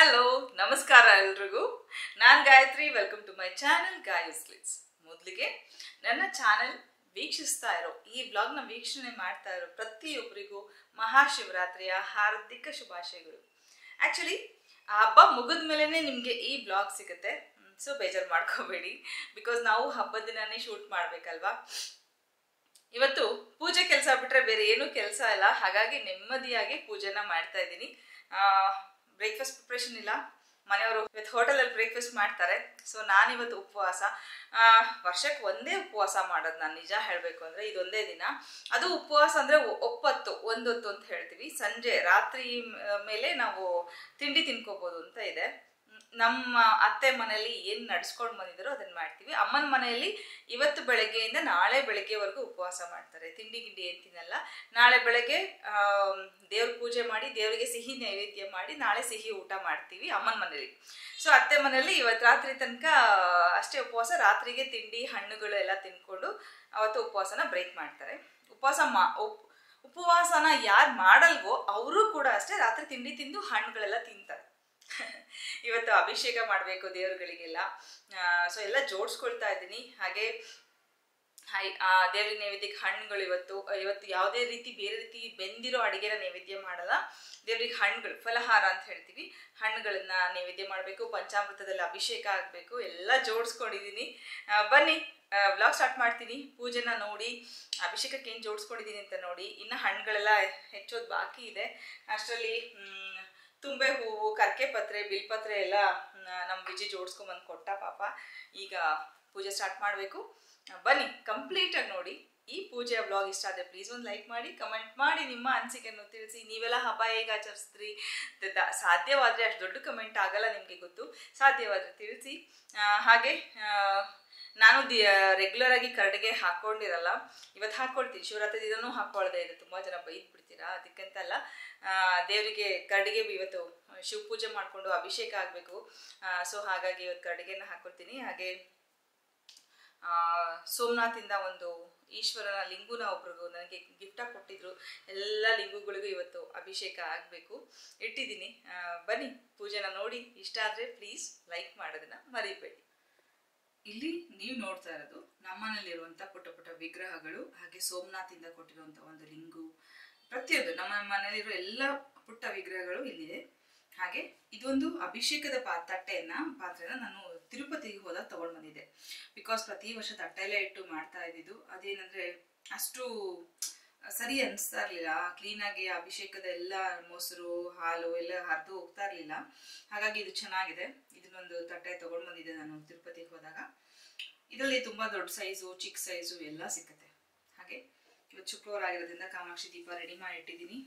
Hello ನಮಸ್ಕಾರ ಎಲ್ರಿಗೂ. ನಾನು Gayatri. Welcome to my channel Gaya's glitz. ಮೊದಲಿಗೆ ನನ್ನ ಚಾನೆಲ್ ವೀಕ್ಷಿಸ್ತಾ ಇರೋ ಈ ವ್ಲಾಗ್ನ ವೀಕ್ಷಣೆ ಮಾಡ್ತಾ ಇರೋ ಪ್ರತಿಯೊಬ್ಬರಿಗೂ ಮಹಾಶಿವರಾತ್ರಿಯ ಹಾರ್ದಿಕ ಶುಭಾಶಯಗಳು. ಆ್ಯಕ್ಚುಲಿ ಆ ಹಬ್ಬ ಮುಗಿದ ಮೇಲೇ ನಿಮಗೆ ಈ ವ್ಲಾಗ್ ಸಿಗುತ್ತೆ, ಸೊ ಬೇಜಾರು ಮಾಡ್ಕೋಬೇಡಿ. ಬಿಕಾಸ್ ನಾವು ಹಬ್ಬದ ದಿನನೇ ಶೂಟ್ ಮಾಡಬೇಕಲ್ವಾ. ಇವತ್ತು ಪೂಜೆ ಕೆಲಸ ಬಿಟ್ಟರೆ ಬೇರೆ ಏನೂ ಕೆಲಸ ಇಲ್ಲ, ಹಾಗಾಗಿ ನೆಮ್ಮದಿಯಾಗಿ ಪೂಜೆನ ಮಾಡ್ತಾ ಇದ್ದೀನಿ. ಬ್ರೇಕ್ಫಾಸ್ಟ್ ಪ್ರಿಪ್ರೇಷನ್ ಇಲ್ಲ, ಮನೆಯವರು ಇವತ್ತು ಹೋಟೆಲಲ್ಲಿ ಬ್ರೇಕ್ಫಾಸ್ಟ್ ಮಾಡ್ತಾರೆ. ಸೊ ನಾನಿವತ್ತು ಉಪವಾಸ. ವರ್ಷಕ್ಕೆ ಒಂದೇ ಉಪವಾಸ ಮಾಡೋದು ನಾನು, ನಿಜ ಹೇಳಬೇಕು ಅಂದರೆ ಇದೊಂದೇ ದಿನ. ಅದು ಉಪವಾಸ ಅಂದರೆ ಒಪ್ಪತ್ತು ಒಂದೊತ್ತು ಅಂತ ಹೇಳ್ತೀವಿ. ಸಂಜೆ ರಾತ್ರಿ ಮೇಲೆ ನಾವು ತಿಂಡಿ ತಿನ್ಕೋಬೋದು ಅಂತ ಇದೆ. ನಮ್ಮ ಅತ್ತೆ ಮನೆಯಲ್ಲಿ ಏನು ನಡ್ಸ್ಕೊಂಡು ಬಂದಿದ್ದಾರೋ ಅದನ್ನು ಮಾಡ್ತೀವಿ. ಅಮ್ಮನ ಮನೆಯಲ್ಲಿ ಇವತ್ತು ಬೆಳಗ್ಗೆಯಿಂದ ನಾಳೆ ಬೆಳಗ್ಗೆವರೆಗೂ ಉಪವಾಸ ಮಾಡ್ತಾರೆ. ತಿಂಡಿ ಗಿಂಡಿ ಏನು ತಿನ್ನಲ್ಲ. ನಾಳೆ ಬೆಳಗ್ಗೆ ದೇವ್ರ ಪೂಜೆ ಮಾಡಿ ದೇವರಿಗೆ ಸಿಹಿ ನೈವೇದ್ಯ ಮಾಡಿ ನಾಳೆ ಸಿಹಿ ಊಟ ಮಾಡ್ತೀವಿ ಅಮ್ಮನ ಮನೇಲಿ. ಸೊ ಅತ್ತೆ ಮನೆಯಲ್ಲಿ ಇವತ್ತು ರಾತ್ರಿ ತನಕ ಅಷ್ಟೇ ಉಪವಾಸ. ರಾತ್ರಿಗೆ ತಿಂಡಿ ಹಣ್ಣುಗಳು ಎಲ್ಲ ತಿನ್ಕೊಂಡು ಅವತ್ತು ಉಪವಾಸನ ಬ್ರೇಕ್ ಮಾಡ್ತಾರೆ. ಉಪವಾಸನ ಯಾರು ಮಾಡಲ್ವೋ ಅವರು ಕೂಡ ಅಷ್ಟೇ ರಾತ್ರಿ ತಿಂಡಿ ತಿಂದು ಹಣ್ಣುಗಳೆಲ್ಲ ತಿಂತಾರೆ. ಇವತ್ತು ಅಭಿಷೇಕ ಮಾಡಬೇಕು ದೇವರುಗಳಿಗೆಲ್ಲ. ಸೊ ಎಲ್ಲ ಜೋಡಿಸ್ಕೊಳ್ತಾ ಇದ್ದೀನಿ. ಹಾಗೆ ದೇವ್ರಿಗೆ ನೈವೇದ್ಯಕ್ಕೆ ಹಣ್ಣುಗಳು ಇವತ್ತು ಯಾವುದೇ ರೀತಿ ಬೇರೆ ರೀತಿ ಬೆಂದಿರೋ ಅಡುಗೆನ ನೈವೇದ್ಯ ಮಾಡಲ್ಲ. ದೇವ್ರಿಗೆ ಹಣ್ಣುಗಳು, ಫಲಹಾರ ಅಂತ ಹೇಳ್ತೀವಿ, ಹಣ್ಣುಗಳನ್ನ ನೈವೇದ್ಯ ಮಾಡಬೇಕು. ಪಂಚಾಮೃತದಲ್ಲಿ ಅಭಿಷೇಕ ಆಗಬೇಕು. ಎಲ್ಲ ಜೋಡಿಸ್ಕೊಂಡಿದ್ದೀನಿ. ಬನ್ನಿ ವ್ಲಾಗ್ ಸ್ಟಾರ್ಟ್ ಮಾಡ್ತೀನಿ. ಪೂಜೆನ ನೋಡಿ, ಅಭಿಷೇಕಕ್ಕೆ ಏನು ಜೋಡಿಸ್ಕೊಂಡಿದ್ದೀನಿ ಅಂತ ನೋಡಿ. ಇನ್ನು ಹಣ್ಣುಗಳೆಲ್ಲ ಹೆಚ್ಚೋದು ಬಾಕಿ ಇದೆ. ಅಷ್ಟರಲ್ಲಿ ತುಂಬೆ ಹೂವು, ಕರ್ಕೆ ಪತ್ರೆ, ಬಿಲ್ಪತ್ರೆ ಎಲ್ಲ ನಮ್ಮ ವಿಜಿ ಜೋಡಿಸ್ಕೊಂಬಂದು ಕೊಟ್ಟ ಪಾಪ. ಈಗ ಪೂಜೆ ಸ್ಟಾರ್ಟ್ ಮಾಡಬೇಕು. ಬನ್ನಿ ಕಂಪ್ಲೀಟಾಗಿ ನೋಡಿ. ಈ ಪೂಜೆಯ ವ್ಲಾಗ್ ಇಷ್ಟ ಆದರೆ ಪ್ಲೀಸ್ ಒಂದು ಲೈಕ್ ಮಾಡಿ, ಕಮೆಂಟ್ ಮಾಡಿ, ನಿಮ್ಮ ಅನಿಸಿಕೆಯನ್ನು ತಿಳಿಸಿ. ನೀವೆಲ್ಲ ಹಬ್ಬ ಹೇಗೆ ಆಚರಿಸಿದ್ರಿ? ಸಾಧ್ಯವಾದರೆ, ಅಷ್ಟು ದೊಡ್ಡ ಕಮೆಂಟ್ ಆಗಲ್ಲ ನಿಮಗೆ ಗೊತ್ತು, ಸಾಧ್ಯವಾದರೆ ತಿಳಿಸಿ. ಹಾಗೆ ನಾನು ರೆಗ್ಯುಲರ್ ಆಗಿ ಕರಡಿಗೆ ಹಾಕ್ಕೊಂಡಿರಲ್ಲ, ಇವತ್ತು ಹಾಕ್ಕೊಳ್ತೀನಿ. ಶಿವರಾತ್ರಿ ದಿನನೂ ಹಾಕ್ಕೊಳ್ದೆ ಇದೆ. ತುಂಬ ಜನ ಬೈದು ಬಿಡ್ತೀರಾ, ಅದಕ್ಕಂತಲ್ಲ. ದೇವರಿಗೆ ಕರಡಿಗೆ ಇವತ್ತು ಶಿವ ಪೂಜೆ ಮಾಡಿಕೊಂಡು ಅಭಿಷೇಕ ಆಗಬೇಕು. ಸೊ ಹಾಗಾಗಿ ಇವತ್ತು ಕರಡಿಗೆನ ಹಾಕ್ಕೊಳ್ತೀನಿ. ಹಾಗೆ ಸೋಮನಾಥಿಂದ ಒಂದು ಈಶ್ವರನ ಲಿಂಗುನ ಒಬ್ರಿಗೂ ನನಗೆ ಗಿಫ್ಟಾಗಿ ಕೊಟ್ಟಿದ್ರು. ಎಲ್ಲ ಲಿಂಗುಗಳಿಗೂ ಇವತ್ತು ಅಭಿಷೇಕ ಆಗಬೇಕು, ಇಟ್ಟಿದ್ದೀನಿ. ಬನ್ನಿ ಪೂಜೆನ ನೋಡಿ. ಇಷ್ಟ ಆದರೆ ಪ್ಲೀಸ್ ಲೈಕ್ ಮಾಡೋದನ್ನ ಮರಿಬೇಡಿ. ಇಲ್ಲಿ ನೀವು ನೋಡ್ತಾ ಇರೋದು ನಮ್ಮನೇಲಿರುವಂಥ ಪುಟ್ಟ ಪುಟ್ಟ ವಿಗ್ರಹಗಳು, ಹಾಗೆ ಸೋಮನಾಥಿಂದ ಕೊಟ್ಟಿರುವಂಥ ಒಂದು ಲಿಂಗು, ಪ್ರತಿಯೊಂದು ನಮ್ಮ ಮನೇಲಿರೋ ಎಲ್ಲ ಪುಟ್ಟ ವಿಗ್ರಹಗಳು ಇಲ್ಲಿದೆ. ಹಾಗೆ ಇದೊಂದು ಅಭಿಷೇಕದ ಪಾತ್ರೆನ ನಾನು ತಿರುಪತಿಗೆ ಹೋದಾಗ ತಗೊಂಡು ಬಂದಿದ್ದೆ. ಬಿಕಾಸ್ ಪ್ರತಿ ವರ್ಷ ತಟ್ಟೆಲ್ಲೇ ಇಟ್ಟು ಮಾಡ್ತಾ ಇದ್ದಿದ್ದು. ಅದೇನಂದ್ರೆ ಅಷ್ಟು ಸರಿ ಅನಿಸ್ತಾ ಇರಲಿಲ್ಲ. ಕ್ಲೀನಾಗಿ ಅಭಿಷೇಕದ ಎಲ್ಲ ಮೊಸರು ಹಾಲು ಎಲ್ಲ ಹರಿದು ಹೋಗ್ತಾ ಇರಲಿಲ್ಲ. ಹಾಗಾಗಿ ಇದು ಚೆನ್ನಾಗಿದೆ. ಇದನ್ನೊಂದು ತಟ್ಟೆ ತಗೊಂಡು ಬಂದಿದ್ದೆ ನಾನು ತಿರುಪತಿಗೆ ಹೋದಾಗ. ಇದರಲ್ಲಿ ತುಂಬ ದೊಡ್ಡ ಸೈಜು, ಚಿಕ್ಕ ಸೈಜು ಎಲ್ಲ ಸಿಕ್ಕತ್ತೆ. ಹಾಗೆ ಇವತ್ತು ಶುಕ್ರವಾರ ಆಗಿರೋದ್ರಿಂದ ಕಾಮಾಕ್ಷಿ ದೀಪ ರೆಡಿ ಮಾಡಿ ಇಟ್ಟಿದ್ದೀನಿ.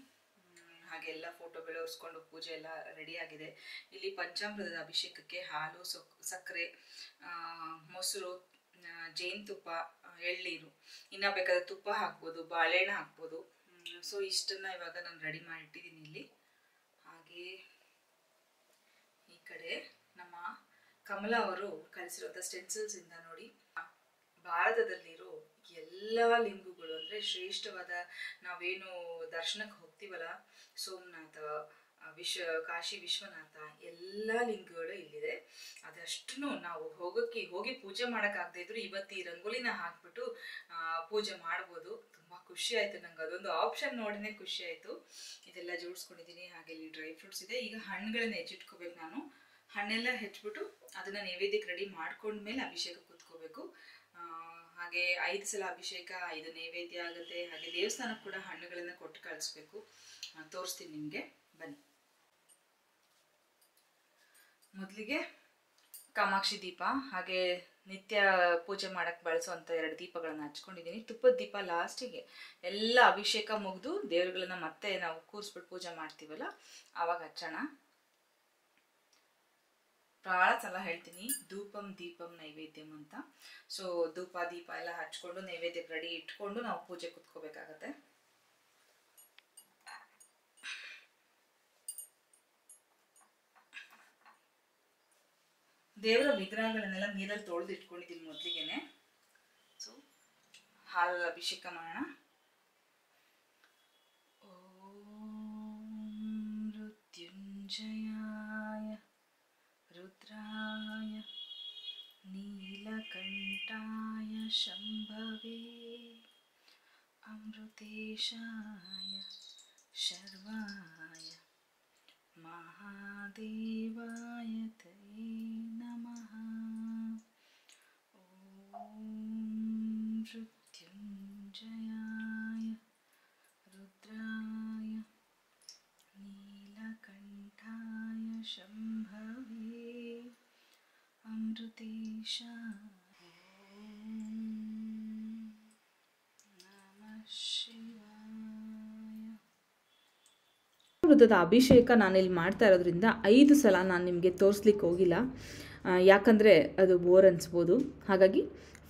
ಹಾಗೆ ಎಲ್ಲ ಫೋಟೋಗಳು ಒರೆಸ್ಕೊಂಡು ಪೂಜೆ ಎಲ್ಲ ರೆಡಿ ಆಗಿದೆ. ಇಲ್ಲಿ ಪಂಚಾಮೃತದ ಅಭಿಷೇಕಕ್ಕೆ ಹಾಲು, ಸಕ್ಕರೆ, ಮೊಸರು, ಜೇನುತುಪ್ಪ, ಎಳ್ನೀರು, ಇನ್ನು ಬೇಕಾದ್ರೆ ತುಪ್ಪ ಹಾಕ್ಬೋದು, ಬಾಳೆಹಣ್ಣು ಹಾಕ್ಬೋದು. ಸೊ ಇಷ್ಟನ್ನು ಇವಾಗ ನಾನು ರೆಡಿ ಮಾಡಿ ಇಟ್ಟಿದ್ದೀನಿ ಇಲ್ಲಿ. ಹಾಗೆ ಈ ಕಡೆ ನಮ್ಮ ಕಮಲಾ ಅವರು ಕಲಿಸಿರುವಂಥ ಸ್ಟೆನ್ಸಿಲ್ಸ್ ಇಂದ ನೋಡಿ, ಭಾರತದಲ್ಲಿರೋ ಎಲ್ಲ ಲಿಂಗುಗಳು ಅಂದರೆ ಶ್ರೇಷ್ಠವಾದ, ನಾವೇನು ದರ್ಶನಕ್ಕೆ ಹೋಗ್ತೀವಲ್ಲ, ಸೋಮನಾಥ, ಕಾಶಿ ವಿಶ್ವನಾಥ, ಎಲ್ಲ ಲಿಂಗಗಳು ಇಲ್ಲಿದೆ. ಅದಷ್ಟು ನಾವು ಹೋಗಿ ಪೂಜೆ ಮಾಡೋಕ್ಕಾಗದೇ ಇದ್ರು ಇವತ್ತು ಈ ರಂಗೋಲಿನ ಹಾಕ್ಬಿಟ್ಟು ಪೂಜೆ ಮಾಡ್ಬೋದು. ತುಂಬ ಖುಷಿ ಆಯಿತು ನಂಗೆ, ಅದೊಂದು ಆಪ್ಷನ್ ನೋಡಿನೇ ಖುಷಿ ಆಯಿತು. ಇದೆಲ್ಲ ಜೋಡಿಸ್ಕೊಂಡಿದ್ದೀನಿ. ಹಾಗೆ ಇಲ್ಲಿ ಡ್ರೈ ಫ್ರೂಟ್ಸ್ ಇದೆ. ಈಗ ಹಣ್ಣುಗಳನ್ನ ಹೆಚ್ಚಿಟ್ಕೋಬೇಕು ನಾನು. ಹಣ್ಣೆಲ್ಲ ಹೆಚ್ಚಿಬಿಟ್ಟು ಅದನ್ನು ನೈವೇದ್ಯಕ್ಕೆ ರೆಡಿ ಮಾಡ್ಕೊಂಡ್ಮೇಲೆ ಅಭಿಷೇಕ ಕೂತ್ಕೋಬೇಕು. ಹಾಗೆ 5 ಸಲ ಅಭಿಷೇಕ, 5 ನೈವೇದ್ಯ ಆಗುತ್ತೆ. ಹಾಗೆ ದೇವಸ್ಥಾನಕ್ಕೆ ಕೂಡ ಹಣ್ಣುಗಳನ್ನು ಕೊಟ್ಟು ಕಳಿಸ್ಬೇಕು. ತೋರಿಸ್ತೀನಿ ನಿಮಗೆ, ಬನ್ನಿ. ಮೊದಲಿಗೆ ಕಾಮಾಕ್ಷಿ ದೀಪ, ಹಾಗೆ ನಿತ್ಯ ಪೂಜೆ ಮಾಡಕ್ಕೆ ಬಳಸುವಂಥ 2 ದೀಪಗಳನ್ನು ಹಚ್ಕೊಂಡಿದ್ದೀನಿ. ತುಪ್ಪದ ದೀಪ ಲಾಸ್ಟಿಗೆ ಎಲ್ಲ ಅಭಿಷೇಕ ಮುಗಿದು ದೇವರುಗಳನ್ನ ಮತ್ತೆ ನಾವು ಕೂರಿಸ್ಬಿಟ್ಟು ಪೂಜೆ ಮಾಡ್ತೀವಲ್ಲ ಆವಾಗ ಹಚ್ಚೋಣ. ಭಾಳ ಸಲ ಹೇಳ್ತೀನಿ, ಧೂಪಂ ದೀಪಂ ನೈವೇದ್ಯಂ ಅಂತ. ಸೊ ಧೂಪ ದೀಪ ಎಲ್ಲ ಹಚ್ಕೊಂಡು ನೈವೇದ್ಯಕ್ಕೆ ರೆಡಿ ಇಟ್ಕೊಂಡು ನಾವು ಪೂಜೆ ಕುತ್ಕೋಬೇಕಾಗತ್ತೆ. ದೇವರ ವಿಗ್ರಹಗಳನ್ನೆಲ್ಲ ನೀರಲ್ಲಿ ತೊಳೆದು ಇಟ್ಕೊಂಡಿದ್ದೀನಿ ಮೊದಲಿಗೆನೆ. ಸೊ ಹಾಲಲ್ಲಿ ಅಭಿಷೇಕ ಮಾಡೋಣ. ಓಂ ಮೃತ್ಯುಂಜಯಾಯ रुद्राय नीलकण्ठाय शम्भवे अमृतेशाय शर्वाय महादेवाय ते नमः। ॐ मृत्युञ्जयाय रुद्राय नीलकण्ठाय शम्भवे अमृतेशाय नमः शिवाय। ವೃತ್ತದ ಅಭಿಷೇಕ ನಾನಿಲ್ಲಿ ಮಾಡ್ತಾ ಇರೋದ್ರಿಂದ 5 ಸಲ ನಾನು ನಿಮಗೆ ತೋರಿಸ್ಲಿಕ್ಕೆ ಹೋಗಿಲ್ಲ, ಯಾಕಂದರೆ ಅದು ಬೋರ್ ಅನಿಸ್ಬೋದು. ಹಾಗಾಗಿ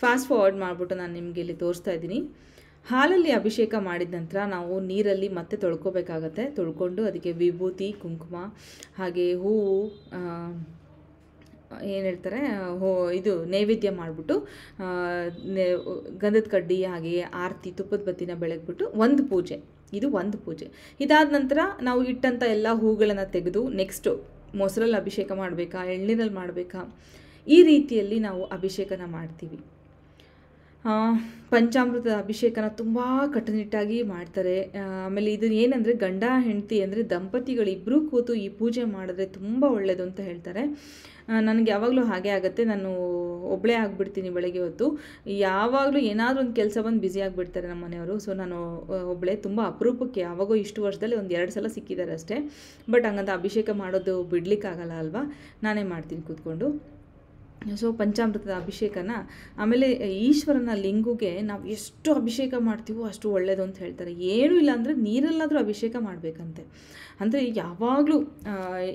ಫಾಸ್ಟ್ ಫಾರ್ವರ್ಡ್ ಮಾಡಿಬಿಟ್ಟು ನಾನು ನಿಮಗೆ ಇಲ್ಲಿ ತೋರಿಸ್ತಾ ಇದ್ದೀನಿ. ಹಾಲಲ್ಲಿ ಅಭಿಷೇಕ ಮಾಡಿದ ನಂತರ ನಾವು ನೀರಲ್ಲಿ ಮತ್ತೆ ತೊಳ್ಕೊಬೇಕಾಗತ್ತೆ. ತೊಳ್ಕೊಂಡು ಅದಕ್ಕೆ ವಿಭೂತಿ, ಕುಂಕುಮ, ಹಾಗೆ ಹೂವು, ಏನು ಹೇಳ್ತಾರೆ, ಇದು ನೈವೇದ್ಯ ಮಾಡಿಬಿಟ್ಟು ಗಂಧದ ಕಡ್ಡಿ, ಹಾಗೆಯೇ ಆರತಿ, ತುಪ್ಪದ ಬತ್ತಿನ ಬೆಳಗ್ಬಿಟ್ಟು ಒಂದು ಪೂಜೆ, ಇದು ಒಂದು ಪೂಜೆ. ಇದಾದ ನಂತರ ನಾವು ಇಟ್ಟಂಥ ಎಲ್ಲ ಹೂಗಳನ್ನು ತೆಗೆದು ನೆಕ್ಸ್ಟು ಮೊಸರಲ್ಲಿ ಅಭಿಷೇಕ ಮಾಡಬೇಕಾ, ಎಳ್ನೀರಲ್ಲಿ ಮಾಡಬೇಕಾ, ಈ ರೀತಿಯಲ್ಲಿ ನಾವು ಅಭಿಷೇಕನ ಮಾಡ್ತೀವಿ. ಪಂಚಾಮೃತದ ಅಭಿಷೇಕನ ತುಂಬ ಕಟ್ಟುನಿಟ್ಟಾಗಿ ಮಾಡ್ತಾರೆ. ಆಮೇಲೆ ಇದು ಏನಂದರೆ ಗಂಡ ಹೆಂಡತಿ ಅಂದರೆ ದಂಪತಿಗಳಿಬ್ಬರೂ ಕೂತು ಈ ಪೂಜೆ ಮಾಡಿದ್ರೆ ತುಂಬ ಒಳ್ಳೆಯದು ಅಂತ ಹೇಳ್ತಾರೆ. ನನಗೆ ಯಾವಾಗಲೂ ಹಾಗೆ ಆಗುತ್ತೆ. ನಾನು ಒಬ್ಬಳೇ ಆಗಿಬಿಡ್ತೀನಿ ಬೆಳಗ್ಗೆ ಹೊತ್ತು. ಯಾವಾಗಲೂ ಏನಾದರೂ ಒಂದು ಕೆಲಸ ಬಂದು ಬ್ಯುಸಿ ಆಗಿಬಿಡ್ತಾರೆ ನಮ್ಮ ಮನೆಯವರು. ಸೊ ನಾನು ಒಬ್ಬಳೇ, ತುಂಬ ಅಪರೂಪಕ್ಕೆ ಯಾವಾಗೋ ಇಷ್ಟು ವರ್ಷದಲ್ಲಿ ಒಂದು 2 ಸಲ ಸಿಕ್ಕಿದ್ದಾರೆ ಅಷ್ಟೇ. ಬಟ್ ಹಂಗಂತ ಅಭಿಷೇಕ ಮಾಡೋದು ಬಿಡಲಿಕ್ಕಾಗಲ್ಲ ಅಲ್ವಾ, ನಾನೇ ಮಾಡ್ತೀನಿ ಕೂತ್ಕೊಂಡು. ಸೊ ಪಂಚಾಮೃತದ ಅಭಿಷೇಕನ, ಆಮೇಲೆ ಈಶ್ವರನ ಲಿಂಗುಗೆ ನಾವು ಎಷ್ಟು ಅಭಿಷೇಕ ಮಾಡ್ತೀವೋ ಅಷ್ಟು ಒಳ್ಳೆಯದು ಅಂತ ಹೇಳ್ತಾರೆ. ಏನೂ ಇಲ್ಲ ಅಂದರೆ ನೀರಲ್ಲಾದರೂ ಅಭಿಷೇಕ ಮಾಡಬೇಕಂತೆ. ಅಂದರೆ ಯಾವಾಗಲೂ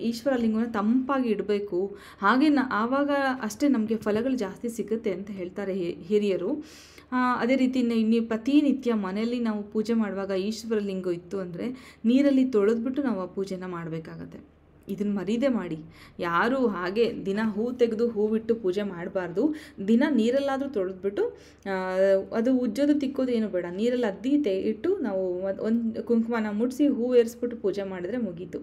ಈಶ್ವರ ಲಿಂಗನ ತಂಪಾಗಿ ಇಡಬೇಕು. ಹಾಗೆ ಆವಾಗ ಅಷ್ಟೇ ನಮಗೆ ಫಲಗಳು ಜಾಸ್ತಿ ಸಿಗುತ್ತೆ ಅಂತ ಹೇಳ್ತಾರೆ ಹಿರಿಯರು. ಅದೇ ರೀತಿ ನೀವು ಪ್ರತಿನಿತ್ಯ ಮನೆಯಲ್ಲಿ ನಾವು ಪೂಜೆ ಮಾಡುವಾಗ ಈಶ್ವರ ಲಿಂಗ ಇತ್ತು ಅಂದರೆ ನೀರಲ್ಲಿ ತೊಳೆದ್ಬಿಟ್ಟು ನಾವು ಆ ಪೂಜೆನ ಮಾಡಬೇಕಾಗತ್ತೆ. ಇದನ್ನು ಮರೀದೆ ಮಾಡಿ. ಯಾರು ಹಾಗೆ ದಿನ ಹೂ ತೆಗೆದು ಹೂವಿಟ್ಟು ಪೂಜೆ ಮಾಡಬಾರ್ದು. ದಿನ ನೀರಲ್ಲಾದರೂ ತೊಳೆದ್ಬಿಟ್ಟು, ಅದು ಉಜ್ಜೋದು ತಿಕ್ಕೋದು ಏನು ಬೇಡ, ನೀರಲ್ಲಿ ಅದ್ದಿ ಇಟ್ಟು ನಾವು ಒಂದು ಕುಂಕುಮನ ಮುಡಿಸಿ ಹೂ ಏರಿಸ್ಬಿಟ್ಟು ಪೂಜೆ ಮಾಡಿದ್ರೆ ಮುಗೀತು.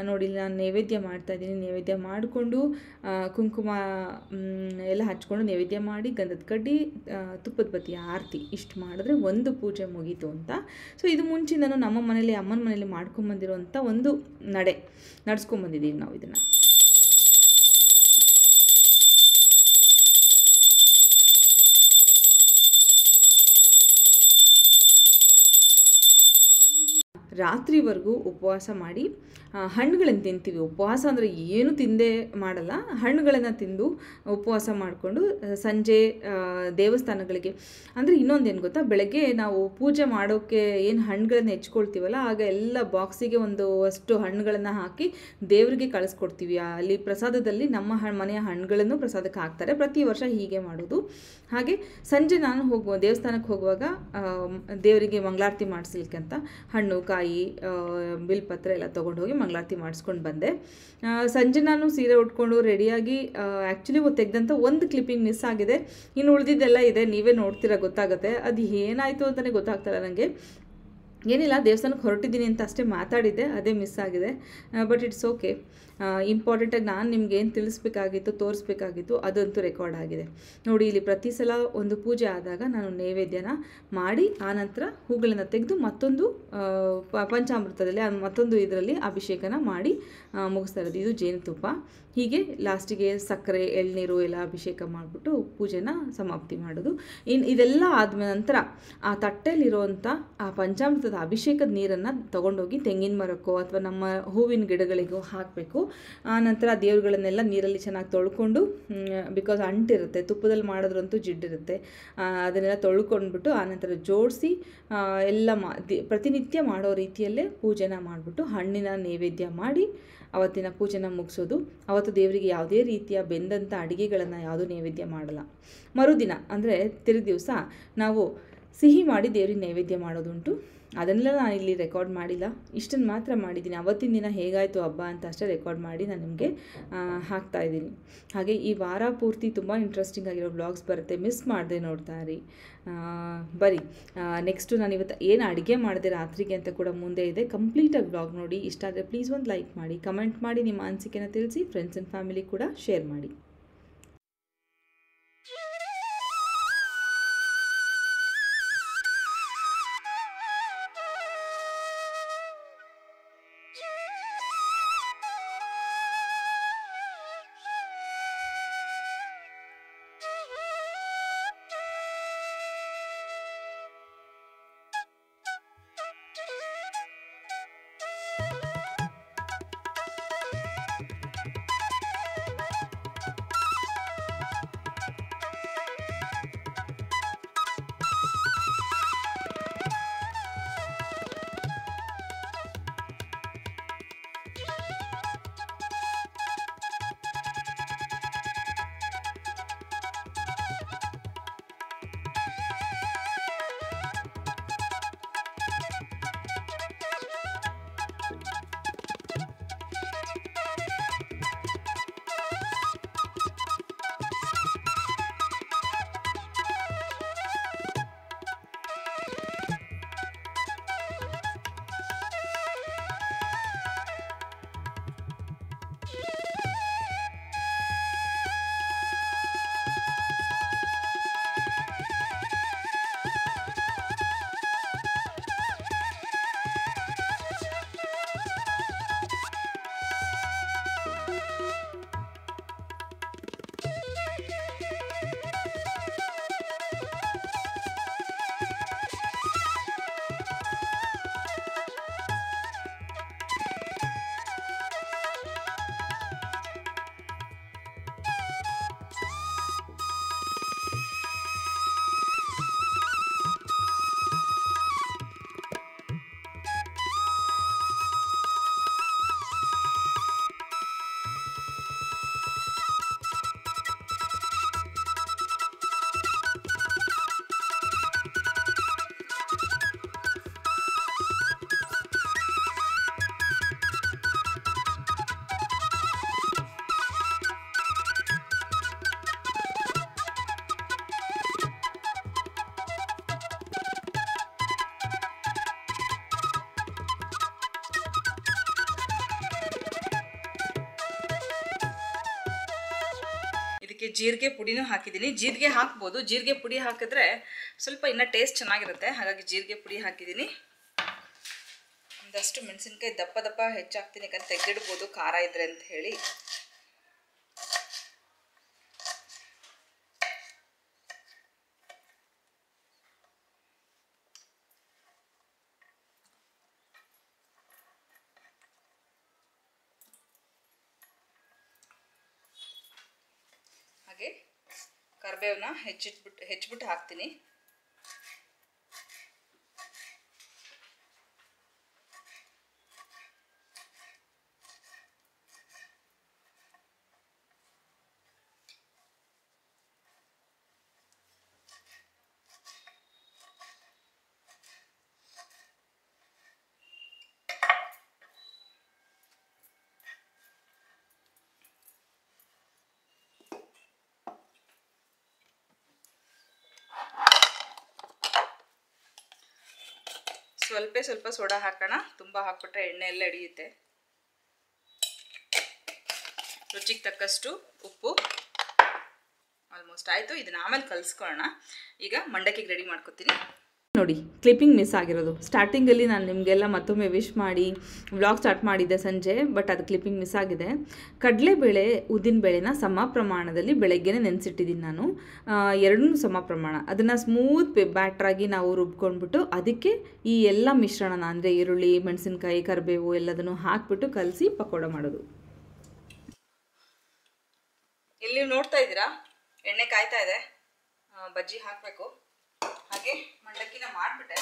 ನೋಡಿ, ನಾನು ನೈವೇದ್ಯ ಮಾಡ್ತಾಯಿದ್ದೀನಿ. ನೈವೇದ್ಯ ಮಾಡಿಕೊಂಡು ಕುಂಕುಮ ಎಲ್ಲ ಹಚ್ಕೊಂಡು ನೈವೇದ್ಯ ಮಾಡಿ ಗಂಧದ ಕಡ್ಡಿ, ತುಪ್ಪದ ಬತ್ತಿ, ಆರತಿ ಇಷ್ಟು ಮಾಡಿದ್ರೆ ಒಂದು ಪೂಜೆ ಮುಗೀತು ಅಂತ. ಸೊ ಇದು ಮುಂಚಿಂದನೂ ನಮ್ಮ ಮನೇಲಿ, ಅಮ್ಮನ ಮನೇಲಿ ಮಾಡ್ಕೊಂಬಂದಿರೋಂಥ ಒಂದು ನಡ್ಸ್ಕೊಂಬಂದಿದ್ದೀವಿ ನಾವು ಇದನ್ನು. ರಾತ್ರಿವರೆಗೂ ಉಪವಾಸ ಮಾಡಿ ಹಣ್ಣುಗಳನ್ನು ತಿಂತೀವಿ. ಉಪವಾಸ ಅಂದರೆ ಏನು ತಿಂದೇ ಮಾಡಲ್ಲ, ಹಣ್ಣುಗಳನ್ನು ತಿಂದು ಉಪವಾಸ ಮಾಡಿಕೊಂಡು ಸಂಜೆ ದೇವಸ್ಥಾನಗಳಿಗೆ, ಅಂದರೆ ಇನ್ನೊಂದೇನು ಗೊತ್ತಾ, ಬೆಳಗ್ಗೆ ನಾವು ಪೂಜೆ ಮಾಡೋಕ್ಕೆ ಏನು ಹಣ್ಣುಗಳನ್ನು ಹೆಚ್ಕೊಳ್ತೀವಲ್ಲ, ಆಗ ಎಲ್ಲ ಬಾಕ್ಸಿಗೆ ಅಷ್ಟು ಹಣ್ಣುಗಳನ್ನು ಹಾಕಿ ದೇವರಿಗೆ ಕಳಿಸ್ಕೊಡ್ತೀವಿ. ಅಲ್ಲಿ ಪ್ರಸಾದದಲ್ಲಿ ನಮ್ಮ ಮನೆಯ ಹಣ್ಣುಗಳನ್ನು ಪ್ರಸಾದಕ್ಕೆ ಹಾಕ್ತಾರೆ. ಪ್ರತಿ ವರ್ಷ ಹೀಗೆ ಮಾಡೋದು. ಹಾಗೆ ಸಂಜೆ ನಾನು ದೇವಸ್ಥಾನಕ್ಕೆ ಹೋಗುವಾಗ ದೇವರಿಗೆ ಮಂಗಳಾರತಿ ಮಾಡಿಸ್ಲಿಕ್ಕೆ ಅಂತ ಹಣ್ಣು, ಕಾಯಿ, ಬಿಲ್ಪತ್ರ ಎಲ್ಲ ತೊಗೊಂಡು ಹೋಗಿ ಮಂಗಳಾರತಿ ಮಾಡಿಸ್ಕೊಂಡು ಬಂದೆ. ಸಂಜೆ ನಾನು ಸೀರೆ ಉಟ್ಕೊಂಡು ರೆಡಿಯಾಗಿ, ಆ್ಯಕ್ಚುಲಿ ತೆಗೆದಂಥ ಒಂದು ಕ್ಲಿಪ್ಪಿಂಗ್ ಮಿಸ್ ಆಗಿದೆ. ಇನ್ನು ಉಳಿದಿದ್ದೆಲ್ಲ ಇದೆ, ನೀವೇ ನೋಡ್ತೀರಾ, ಗೊತ್ತಾಗುತ್ತೆ. ಅದು ಏನಾಯಿತು ಅಂತಲೇ ಗೊತ್ತಾಗ್ತಲ್ಲ ನನಗೆ. ಏನಿಲ್ಲ, ದೇವಸ್ಥಾನಕ್ಕೆ ಹೊರಟಿದ್ದೀನಿ ಅಂತ ಅಷ್ಟೇ ಮಾತಾಡಿದ್ದೆ, ಅದೇ ಮಿಸ್ ಆಗಿದೆ. But it's okay. ಇಂಪಾರ್ಟೆಂಟಾಗಿ ನಾನು ನಿಮ್ಗೆ ಏನು ತಿಳಿಸ್ಬೇಕಾಗಿತ್ತು, ತೋರಿಸ್ಬೇಕಾಗಿತ್ತು, ಅದಂತೂ ರೆಕಾರ್ಡ್ ಆಗಿದೆ. ನೋಡಿ, ಇಲ್ಲಿ ಪ್ರತಿ ಸಲ ಒಂದು ಪೂಜೆ ಆದಾಗ ನಾನು ನೈವೇದ್ಯನ ಮಾಡಿ ಆನಂತರ ಹೂಗಳನ್ನು ತೆಗೆದು ಮತ್ತೊಂದು ಪಂಚಾಮೃತದಲ್ಲಿ ಮತ್ತೊಂದು ಇದರಲ್ಲಿ ಅಭಿಷೇಕನ ಮಾಡಿ ಮುಗಿಸ್ತಾ ಇರೋದು. ಇದು ಜೇನುತುಪ್ಪ. ಹೀಗೆ ಲಾಸ್ಟಿಗೆ ಸಕ್ಕರೆ, ಎಳ್ನೀರು ಎಲ್ಲ ಅಭಿಷೇಕ ಮಾಡಿಬಿಟ್ಟು ಪೂಜೆನ ಸಮಾಪ್ತಿ ಮಾಡೋದು. ಇದೆಲ್ಲ ಆದ ನಂತರ ಆ ತಟ್ಟೆಯಲ್ಲಿರುವಂಥ ಆ ಪಂಚಾಮೃತದ ಅಭಿಷೇಕದ ನೀರನ್ನು ತೊಗೊಂಡೋಗಿ ತೆಂಗಿನ ಮರಕ್ಕೋ ಅಥವಾ ನಮ್ಮ ಹೂವಿನ ಗಿಡಗಳಿಗೋ ಹಾಕಬೇಕು. ಆನಂತರ ದೇವ್ರುಗಳನ್ನೆಲ್ಲ ನೀರಲ್ಲಿ ಚೆನ್ನಾಗಿ ತೊಳ್ಕೊಂಡು, ಬಿಕಾಸ್ ಅಂಟಿರುತ್ತೆ, ತುಪ್ಪದಲ್ಲಿ ಮಾಡೋದ್ರಂತೂ ಜಿಡ್ಡಿರುತ್ತೆ, ಅದನ್ನೆಲ್ಲ ತೊಳ್ಕೊಂಡ್ಬಿಟ್ಟು ಆನಂತರ ಜೋಡಿಸಿ ಎಲ್ಲ ಪ್ರತಿನಿತ್ಯ ಮಾಡೋ ರೀತಿಯಲ್ಲೇ ಪೂಜೆನ ಮಾಡಿಬಿಟ್ಟು ಹಣ್ಣಿನ ನೈವೇದ್ಯ ಮಾಡಿ ಅವತ್ತಿನ ಪೂಜೆನ ಮುಗಿಸೋದು. ಅವತ್ತು ದೇವರಿಗೆ ಯಾವುದೇ ರೀತಿಯ ಬೆಂದಂಥ ಅಡುಗೆಗಳನ್ನು ಯಾವುದೂ ನೈವೇದ್ಯ ಮಾಡಲ್ಲ. ಮರುದಿನ ಅಂದರೆ ತಿರುಗಿ ದಿವಸ ನಾವು ಸಿಹಿ ಮಾಡಿ ದೇವ್ರಿಗೆ ನೈವೇದ್ಯ ಮಾಡೋದುಂಟು. ಅದನ್ನೆಲ್ಲ ನಾನು ಇಲ್ಲಿ ರೆಕಾರ್ಡ್ ಮಾಡಿಲ್ಲ, ಇಷ್ಟನ್ನು ಮಾತ್ರ ಮಾಡಿದ್ದೀನಿ. ಅವತ್ತಿನ ದಿನ ಹೇಗಾಯಿತು ಹಬ್ಬ ಅಂತ ಅಷ್ಟೇ ರೆಕಾರ್ಡ್ ಮಾಡಿ ನಾನು ನಿಮಗೆ ಹಾಕ್ತಾಯಿದ್ದೀನಿ. ಹಾಗೆ ಈ ವಾರ ಪೂರ್ತಿ ತುಂಬ ಇಂಟ್ರೆಸ್ಟಿಂಗ್ ಆಗಿರೋ ವ್ಲಾಗ್ಸ್ ಬರುತ್ತೆ, ಮಿಸ್ ಮಾಡದೆ ನೋಡ್ತಾ ಇರಿ. ಬರೀ ನೆಕ್ಸ್ಟು ನಾನು ಇವತ್ತು ಏನು ಅಡುಗೆ ಮಾಡಿದೆ ರಾತ್ರಿಗೆ ಅಂತ ಕೂಡ ಮುಂದೆ ಇದೆ, ಕಂಪ್ಲೀಟಾಗಿ ವ್ಲಾಗ್ ನೋಡಿ. ಇಷ್ಟ ಆದರೆ ಪ್ಲೀಸ್ ಒಂದು ಲೈಕ್ ಮಾಡಿ, ಕಮೆಂಟ್ ಮಾಡಿ, ನಿಮ್ಮ ಅನಿಸಿಕೆನ ತಿಳಿಸಿ, ಫ್ರೆಂಡ್ಸ್ ಆ್ಯಂಡ್ ಫ್ಯಾಮಿಲಿ ಕೂಡ ಶೇರ್ ಮಾಡಿ. ಜೀರಿಗೆ ಪುಡಿನೂ ಹಾಕಿದ್ದೀನಿ. ಜೀರಿಗೆ ಹಾಕ್ಬೋದು, ಜೀರಿಗೆ ಪುಡಿ ಹಾಕಿದ್ರೆ ಸ್ವಲ್ಪ ಇನ್ನೂ ಟೇಸ್ಟ್ ಚೆನ್ನಾಗಿರುತ್ತೆ, ಹಾಗಾಗಿ ಜೀರಿಗೆ ಪುಡಿ ಹಾಕಿದ್ದೀನಿ. ಒಂದಷ್ಟು ಮೆಣಸಿನ್ಕಾಯಿ ದಪ್ಪ ದಪ್ಪ ಹೆಚ್ಚಾಗ್ತೀನಿ, ಯಾಕಂದ್ರೆ ತೆಗೆದಿಡ್ಬೋದು ಖಾರ ಇದ್ರೆ ಅಂತ ಹೇಳಿ. ಹಾಗೆ ಕರಿಬೇವನ್ನ ಹೆಚ್ಚಿಬಿಟ್ಟು ಹಾಕ್ತೀನಿ. ಸ್ವಲ್ಪ ಸೋಡಾ ಹಾಕೋಣ, ತುಂಬ ಹಾಕ್ಬಿಟ್ರೆ ಎಣ್ಣೆ ಎಲ್ಲ ಹಿಡಿಯುತ್ತೆ. ರುಚಿಗೆ ತಕ್ಕಷ್ಟು ಉಪ್ಪು. ಆಲ್ಮೋಸ್ಟ್ ಆಯಿತು, ಇದನ್ನ ಆಮೇಲೆ ಕಲಿಸ್ಕೊಳ್ಳೋಣ. ಈಗ ಮಂಡಕ್ಕಿಗೆ ರೆಡಿ ಮಾಡ್ಕೊತೀನಿ. ನೋಡಿ, ಕ್ಲಿಪ್ಪಿಂಗ್ ಮಿಸ್ ಆಗಿರೋದು. ಸ್ಟಾರ್ಟಿಂಗಲ್ಲಿ ನಾನು ನಿಮಗೆಲ್ಲ ಮತ್ತೊಮ್ಮೆ ವಿಶ್ ಮಾಡಿ ವ್ಲಾಗ್ ಸ್ಟಾರ್ಟ್ ಮಾಡಿದ್ದೆ ಸಂಜೆ, ಬಟ್ ಅದು ಕ್ಲಿಪ್ಪಿಂಗ್ ಮಿಸ್ ಆಗಿದೆ. ಕಡಲೆಬೇಳೆ ಉದ್ದಿನಬೇಳೆನ ಸಮ ಪ್ರಮಾಣದಲ್ಲಿ ಬೆಳಗ್ಗೆನೇ ನೆನೆಸಿಟ್ಟಿದ್ದೀನಿ ನಾನು, ಎರಡನ್ನೂ ಸಮ ಪ್ರಮಾಣ. ಅದನ್ನು ಸ್ಮೂತ್ ಬ್ಯಾಟ್ರಾಗಿ ನಾವು ರುಬ್ಕೊಂಡ್ಬಿಟ್ಟು ಅದಕ್ಕೆ ಈ ಎಲ್ಲ ಮಿಶ್ರಣನ ಅಂದರೆ ಈರುಳ್ಳಿ, ಮೆಣಸಿನ್ಕಾಯಿ, ಕರಿಬೇವು ಎಲ್ಲದನ್ನು ಹಾಕ್ಬಿಟ್ಟು ಕಲಸಿ ಪಕೋಡ ಮಾಡೋದು. ಇಲ್ಲಿ ನೀವು ನೋಡ್ತಾ ಇದ್ದೀರಾ, ಎಣ್ಣೆ ಕಾಯ್ತಾ ಇದೆ, ಬಜ್ಜಿ ಹಾಕಬೇಕು. ಹಾಗೆ ಮಂಡಕ್ಕಿನ ಮಾಡಿಬಿಟ್ಟೆ.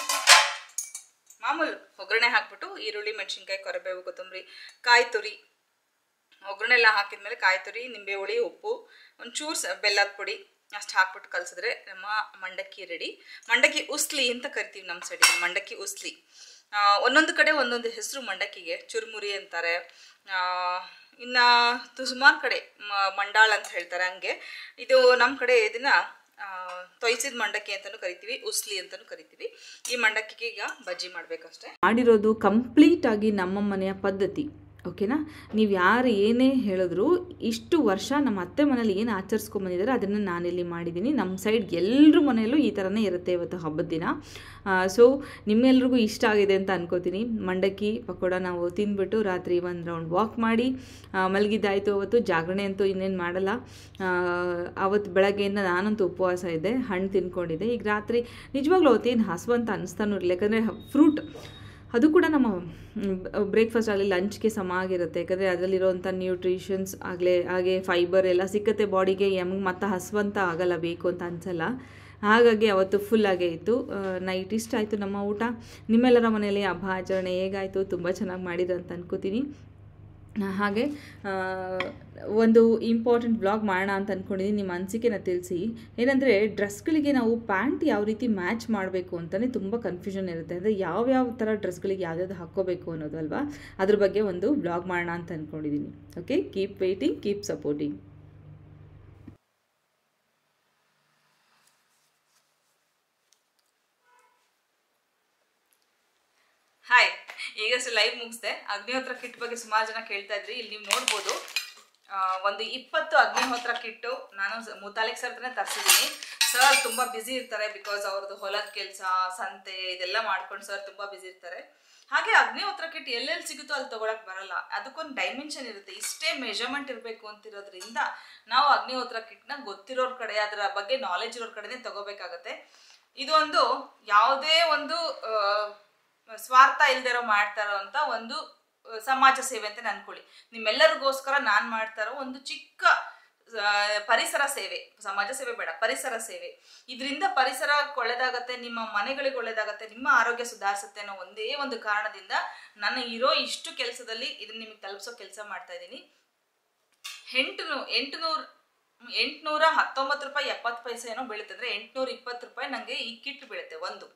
ಮಾಮೂಲು ಒಗ್ಗರಣೆ ಹಾಕ್ಬಿಟ್ಟು ಈರುಳ್ಳಿ, ಮೆಣಸಿನ್ಕಾಯಿ, ಕರಿಬೇವು, ಕೊತ್ತಂಬರಿ, ಕಾಯಿ ತುರಿ, ಒಗ್ಗರಣೆ ಎಲ್ಲ ಹಾಕಿದ್ಮೇಲೆ ಕಾಯಿ ತುರಿ, ನಿಂಬೆ ಹುಳಿ, ಉಪ್ಪು, ಒಂಚೂರು ಬೆಲ್ಲದ ಪುಡಿ, ಅಷ್ಟು ಹಾಕ್ಬಿಟ್ಟು ಕಲಸಿದ್ರೆ ನಮ್ಮ ಮಂಡಕ್ಕಿ ರೆಡಿ. ಮಂಡಕ್ಕಿ ಉಸ್ಲಿ ಅಂತ ಕರಿತೀವಿ ನಮ್ಮ ಸೈಡಿಗೆ, ಮಂಡಕ್ಕಿ ಉಸ್ಲಿ. ಒಂದೊಂದು ಕಡೆ ಒಂದೊಂದು ಹೆಸರು ಮಂಡಕ್ಕಿಗೆ, ಚುರುಮುರಿ ಅಂತಾರೆ, ಇನ್ನು ಸುಮಾರು ಕಡೆ ಮಂಡಾಳ ಅಂತ ಹೇಳ್ತಾರೆ. ಹಂಗೆ ಇದು ನಮ್ಮ ಕಡೆ ಇದನ್ನ ತೊಯ್ಸಿದ ಮಂಡಕ್ಕಿ ಅಂತಲೂ ಕರಿತೀವಿ, ಉಸ್ಲಿ ಅಂತಲೂ ಕರಿತೀವಿ. ಈ ಮಂಡಕ್ಕಿಗೆ ಈಗ ಬಜ್ಜಿ ಮಾಡಬೇಕಷ್ಟೇ. ಮಾಡಿರೋದು ಕಂಪ್ಲೀಟಾಗಿ ನಮ್ಮ ಮನೆಯ ಪದ್ಧತಿ, ಓಕೆನಾ. ನೀವು ಯಾರು ಏನೇ ಹೇಳಿದ್ರು ಇಷ್ಟು ವರ್ಷ ನಮ್ಮ ಅತ್ತೆ ಮನೇಲಿ ಏನು ಆಚರಿಸ್ಕೊಂಬಂದಿದ್ದಾರೆ ಅದನ್ನು ನಾನಿಲ್ಲಿ ಮಾಡಿದ್ದೀನಿ. ನಮ್ಮ ಸೈಡ್ ಎಲ್ಲರ ಮನೆಯಲ್ಲೂ ಈ ಥರನೇ ಇರುತ್ತೆ ಇವತ್ತು ಹಬ್ಬದ ದಿನ. ಸೊ ನಿಮ್ಮೆಲ್ರಿಗೂ ಇಷ್ಟ ಆಗಿದೆ ಅಂತ ಅನ್ಕೋತೀನಿ. ಮಂಡಕ್ಕಿ ಪಕೋಡ ನಾವು ತಿಂದ್ಬಿಟ್ಟು ರಾತ್ರಿ ಒಂದು ರೌಂಡ್ ವಾಕ್ ಮಾಡಿ ಮಲಗಿದ್ದಾಯಿತು. ಅವತ್ತು ಜಾಗರಣೆ ಅಂತೂ ಇನ್ನೇನು ಮಾಡಲ್ಲ. ಅವತ್ತು ಬೆಳಗ್ಗೆಯಿಂದ ನಾನಂತೂ ಉಪವಾಸ ಇದ್ದೆ, ಹಣ್ಣು ತಿನ್ಕೊಂಡಿದ್ದೆ. ಈಗ ರಾತ್ರಿ ನಿಜವಾಗ್ಲೂ ಅವತ್ತೇನು ಹಸುವು ಅಂತ ಅನಿಸ್ತಾನೂ ಇರಲಿಲ್ಲ, ಯಾಕಂದರೆ ಫ್ರೂಟ್ ಅದು ಕೂಡ ನಮ್ಮ ಬ್ರೇಕ್ಫಾಸ್ಟ್ ಆಗಲಿ ಲಂಚ್ಗೆ ಸಮ ಆಗಿರುತ್ತೆ. ಯಾಕಂದರೆ ಅದರಲ್ಲಿರೋವಂಥ ನ್ಯೂಟ್ರಿಷನ್ಸ್ ಹಾಗೆ ಫೈಬರ್ ಎಲ್ಲ ಸಿಕ್ಕತ್ತೆ ಬಾಡಿಗೆ. ಮತ್ತು ಹಸುವಂತ ಆಗಲ್ಲ, ಬೇಕು ಅಂತ ಅನಿಸಲ್ಲ. ಹಾಗಾಗಿ ಅವತ್ತು ಫುಲ್ಲಾಗೇ ಇತ್ತು. ನೈಟ್ ಇಷ್ಟ ಆಯಿತು ನಮ್ಮ ಊಟ. ನಿಮ್ಮೆಲ್ಲರ ಮನೆಯಲ್ಲಿ ಹಬ್ಬ ಆಚರಣೆ ಹೇಗಾಯಿತು? ತುಂಬ ಚೆನ್ನಾಗಿ ಮಾಡಿದ್ರು ಅಂತ ಅನ್ಕೋತೀನಿ. ಹಾಗೆ ಒಂದು ಇಂಪಾರ್ಟೆಂಟ್ ಬ್ಲಾಗ್ ಮಾಡೋಣ ಅಂತ ಅಂದ್ಕೊಂಡಿದ್ದೀನಿ. ನಿಮ್ಮ ಅನಿಸಿಕೆನ ತಿಳಿಸಿ. ಏನಂದರೆ ಡ್ರೆಸ್ಗಳಿಗೆ ನಾವು ಪ್ಯಾಂಟ್ ಯಾವ ರೀತಿ ಮ್ಯಾಚ್ ಮಾಡಬೇಕು ಅಂತಲೇ ತುಂಬ ಕನ್ಫ್ಯೂಷನ್ ಇರುತ್ತೆ. ಅಂದರೆ ಯಾವ್ಯಾವ ಥರ ಡ್ರೆಸ್ಗಳಿಗೆ ಯಾವ್ಯಾವ್ದು ಹಾಕ್ಕೋಬೇಕು ಅನ್ನೋದು ಅಲ್ವಾ, ಅದ್ರ ಬಗ್ಗೆ ಒಂದು ಬ್ಲಾಗ್ ಮಾಡೋಣ ಅಂತ ಅಂದ್ಕೊಂಡಿದ್ದೀನಿ. Okay, keep waiting, keep supporting. Hi, ಈಗಷ್ಟೇ ಲೈವ್ ಮುಗಿಸ್ದೆ. ಅಗ್ನಿಹೋತ್ರ ಕಿಟ್ ಬಗ್ಗೆ ಸುಮಾರು ಜನ ಕೇಳ್ತಾ ಇದ್ರಿ. ಇಲ್ಲಿ ನೀವು ನೋಡ್ಬೋದು ಒಂದು 20 ಅಗ್ನಿಹೋತ್ರ ಕಿಟ್ಟು ನಾನು ಮುತಾಲಿಕ್ ಸರ್ ಹತ್ರನೇ ತರಿಸಿದ್ದೀನಿ. ಸರ್ ತುಂಬ ಬ್ಯುಸಿ ಇರ್ತಾರೆ, ಬಿಕಾಸ್ ಅವ್ರದ್ದು ಹೊಲದ ಕೆಲಸ, ಸಂತೆ ಇದೆಲ್ಲ ಮಾಡ್ಕೊಂಡು ಸರ್ ತುಂಬ ಬ್ಯುಸಿ ಇರ್ತಾರೆ. ಹಾಗೆ ಅಗ್ನಿಹೋತ್ರ ಕಿಟ್ ಎಲ್ಲೆಲ್ಲಿ ಸಿಗುತ್ತೋ ಅಲ್ಲಿ ತೊಗೊಳಕ್ಕೆ ಬರಲ್ಲ. ಅದಕ್ಕೊಂದು ಡೈಮೆನ್ಷನ್ ಇರುತ್ತೆ, ಇಷ್ಟೇ ಮೆಜರ್ಮೆಂಟ್ ಇರಬೇಕು ಅಂತಿರೋದ್ರಿಂದ ನಾವು ಅಗ್ನಿಹೋತ್ರ ಕಿಟ್ನ ಗೊತ್ತಿರೋರ ಕಡೆ, ಅದರ ಬಗ್ಗೆ ನಾಲೆಜ್ ಇರೋರ ಕಡೆನೇ ತಗೋಬೇಕಾಗತ್ತೆ. ಇದು ಒಂದು ಯಾವುದೇ ಒಂದು ಸ್ವಾರ್ಥ ಇಲ್ದಿರೋ ಮಾಡ್ತಾರೋ ಅಂತ ಒಂದು ಸಮಾಜ ಸೇವೆ ಅಂತ ಅನ್ಕೊಳ್ಳಿ. ನಿಮ್ಮೆಲ್ಲರಿಗೋಸ್ಕರ ನಾನು ಮಾಡ್ತಾರೋ ಒಂದು ಚಿಕ್ಕ ಪರಿಸರ ಸೇವೆ, ಸಮಾಜ ಸೇವೆ ಬೇಡ, ಪರಿಸರ ಸೇವೆ. ಇದರಿಂದ ಪರಿಸರ ಒಳ್ಳೆದಾಗತ್ತೆ, ನಿಮ್ಮ ಮನೆಗಳಿಗೆ ಒಳ್ಳೆದಾಗತ್ತೆ, ನಿಮ್ಮ ಆರೋಗ್ಯ ಸುಧಾರಿಸುತ್ತೆ ಅನ್ನೋ ಒಂದೇ ಒಂದು ಕಾರಣದಿಂದ ನನ್ನ ಇರೋ ಇಷ್ಟು ಕೆಲಸದಲ್ಲಿ ಇದನ್ನ ನಿಮಗೆ ತಲುಪಿಸೋ ಕೆಲಸ ಮಾಡ್ತಾ ಇದ್ದೀನಿ. 819 ರೂಪಾಯಿ 70 ಪೈಸೆ ಏನೋ ಬೀಳುತ್ತೆ. ಅಂದರೆ 820 ರೂಪಾಯಿ ನನಗೆ ಈ ಕಿಟ್ ಬೀಳುತ್ತೆ. ಒಂದು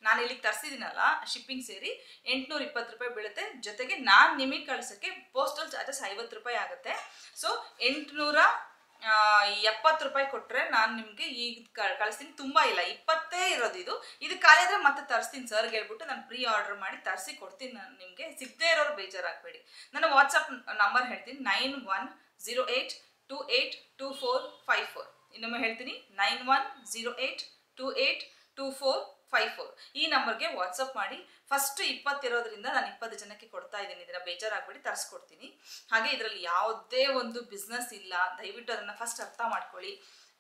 ನಾನು ಇಲ್ಲಿಗೆ ತರಿಸಿದ್ದೀನಲ್ಲ, ಶಿಪ್ಪಿಂಗ್ ಸೇರಿ 820 ರೂಪಾಯಿ ಬೀಳುತ್ತೆ. ಜೊತೆಗೆ ನಾನು ನಿಮಗೆ ಕಳ್ಸೋಕ್ಕೆ ಪೋಸ್ಟಲ್ ಚಾರ್ಜಸ್ 50 ರೂಪಾಯಿ ಆಗುತ್ತೆ. ಸೊ 870 ರೂಪಾಯಿ ಕೊಟ್ಟರೆ ನಾನು ನಿಮಗೆ ಈಗ ಕಳಿಸ್ತೀನಿ. ತುಂಬ ಇಲ್ಲ, 20 ಇರೋದು ಇದು. ಇದು ಖಾಲಿ ಆದರೆ ಮತ್ತೆ ತರಿಸ್ತೀನಿ ಸರ್ಗೆ ಹೇಳ್ಬಿಟ್ಟು ನಾನು ಪ್ರೀ ಆರ್ಡರ್ ಮಾಡಿ ತರಿಸಿ ಕೊಡ್ತೀನಿ. ನಾನು ನಿಮಗೆ ಸಿಗದೇ ಇರೋರು ಬೇಜಾರಾಗಬೇಡಿ. ನನ್ನ ವಾಟ್ಸಪ್ ನಂಬರ್ ಹೇಳ್ತೀನಿ, 9108282454. ಇನ್ನೊಮ್ಮೆ ಹೇಳ್ತೀನಿ, 9108282454. ಈ ನಂಬರ್ಗೆ ವಾಟ್ಸಪ್ ಮಾಡಿ. ಫಸ್ಟ್ 20 ಇರೋದ್ರಿಂದ ನಾನು 20 ಜನಕ್ಕೆ ಕೊಡ್ತಾ ಇದ್ದೀನಿ. ಇದನ್ನ ಬೇಜಾರಾಗಬೇಡಿ, ತರಿಸ್ಕೊಡ್ತೀನಿ. ಹಾಗೆ ಇದರಲ್ಲಿ ಯಾವುದೇ ಒಂದು ಬಿಸ್ನೆಸ್ ಇಲ್ಲ, ದಯವಿಟ್ಟು ಅದನ್ನು ಫಸ್ಟ್ ಅರ್ಥ ಮಾಡ್ಕೊಳ್ಳಿ.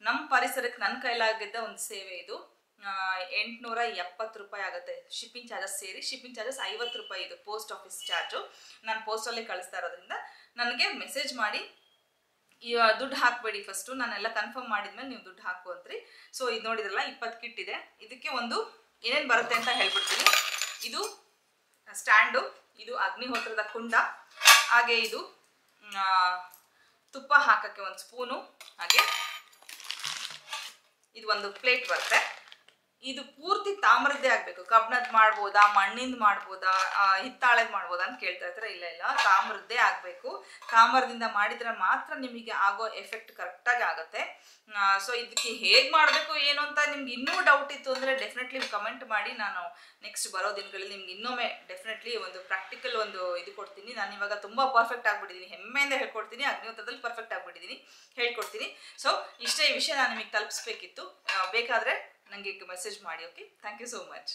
ನಮ್ಮ ಪರಿಸರಕ್ಕೆ ನನ್ನ ಕೈಲಾಗಿದ್ದ ಒಂದು ಸೇವೆ ಇದು. 870 ರೂಪಾಯಿ ಆಗುತ್ತೆ ಶಿಪ್ಪಿಂಗ್ ಚಾರ್ಜಸ್ ಸೇರಿ. ಶಿಪ್ಪಿಂಗ್ ಚಾರ್ಜಸ್ 50 ರೂಪಾಯಿ ಇದು ಪೋಸ್ಟ್ ಆಫೀಸ್ ಚಾರ್ಜು. ನಾನು ಪೋಸ್ಟಲ್ಲೇ ಕಳಿಸ್ತಾ ಇರೋದ್ರಿಂದ ನನಗೆ ಮೆಸೇಜ್ ಮಾಡಿ ದುಡ್ಡು ಹಾಕಬೇಡಿ. ಫಸ್ಟು ನಾನೆಲ್ಲ ಕನ್ಫರ್ಮ್ ಮಾಡಿದ್ಮೇಲೆ ನೀವು ದುಡ್ಡು ಹಾಕು ಅಂತ್ರಿ. ಸೊ ಇದು ನೋಡಿದ್ರಲ್ಲ, 20 ಕಿಟ್ ಇದೆ. ಇದಕ್ಕೆ ಒಂದು ಏನೇನು ಬರುತ್ತೆ ಅಂತ ಹೇಳ್ಬಿಡ್ತೀನಿ. ಇದು ಸ್ಟ್ಯಾಂಡು, ಇದು ಅಗ್ನಿಹೋತ್ರದ ಕುಂಡ, ಹಾಗೆ ಇದು ತುಪ್ಪ ಹಾಕಕ್ಕೆ ಒಂದು ಸ್ಪೂನು, ಹಾಗೆ ಇದು ಒಂದು ಪ್ಲೇಟ್ ಬರುತ್ತೆ. ಇದು ಪೂರ್ತಿ ತಾಮ್ರದ್ದೇ ಆಗಬೇಕು. ಕಬ್ಣದ ಮಾಡ್ಬೋದಾ, ಮಣ್ಣಿಂದ ಮಾಡ್ಬೋದಾ, ಹಿತ್ತಾಳೆದು ಮಾಡ್ಬೋದಾ ಅಂತ ಕೇಳ್ತಾ ಇರ್ತಾರೆ. ಇಲ್ಲ ಇಲ್ಲ, ತಾಮ್ರದ್ದೇ ಆಗಬೇಕು. ತಾಮ್ರದಿಂದ ಮಾಡಿದ್ರೆ ಮಾತ್ರ ನಿಮಗೆ ಆಗೋ ಎಫೆಕ್ಟ್ ಕರೆಕ್ಟಾಗಿ ಆಗುತ್ತೆ. ಸೊ ಇದಕ್ಕೆ ಹೇಗೆ ಮಾಡಬೇಕು ಏನು ಅಂತ ನಿಮ್ಗೆ ಇನ್ನೂ ಡೌಟ್ ಇತ್ತು ಅಂದರೆ ಡೆಫಿನೆಟ್ಲಿ ಕಮೆಂಟ್ ಮಾಡಿ. ನಾನು ನೆಕ್ಸ್ಟ್ ಬರೋ ದಿನಗಳಲ್ಲಿ ನಿಮ್ಗೆ ಇನ್ನೊಮ್ಮೆ ಡೆಫಿನೆಟ್ಲಿ ಒಂದು ಪ್ರಾಕ್ಟಿಕಲ್ ಒಂದು ಇದು ಕೊಡ್ತೀನಿ. ನಾನು ಇವಾಗ ತುಂಬ ಪರ್ಫೆಕ್ಟ್ ಆಗಿಬಿಟ್ಟಿದ್ದೀನಿ, ಹೆಮ್ಮೆಯಿಂದ ಹೇಳ್ಕೊಡ್ತೀನಿ. ಅಗ್ನಿಹೋತ್ರದಲ್ಲಿ ಪರ್ಫೆಕ್ಟ್ ಆಗಿಬಿಟ್ಟಿದ್ದೀನಿ, ಹೇಳ್ಕೊಡ್ತೀನಿ. ಸೊ ಇಷ್ಟೇ ಈ ವಿಷಯ ನಾನು ನಿಮಗೆ ತಲುಪಿಸ್ಬೇಕಿತ್ತು. ಬೇಕಾದರೆ ನನಗೆ ಮೆಸೇಜ್ ಮಾಡಿ. Okay, thank you so much.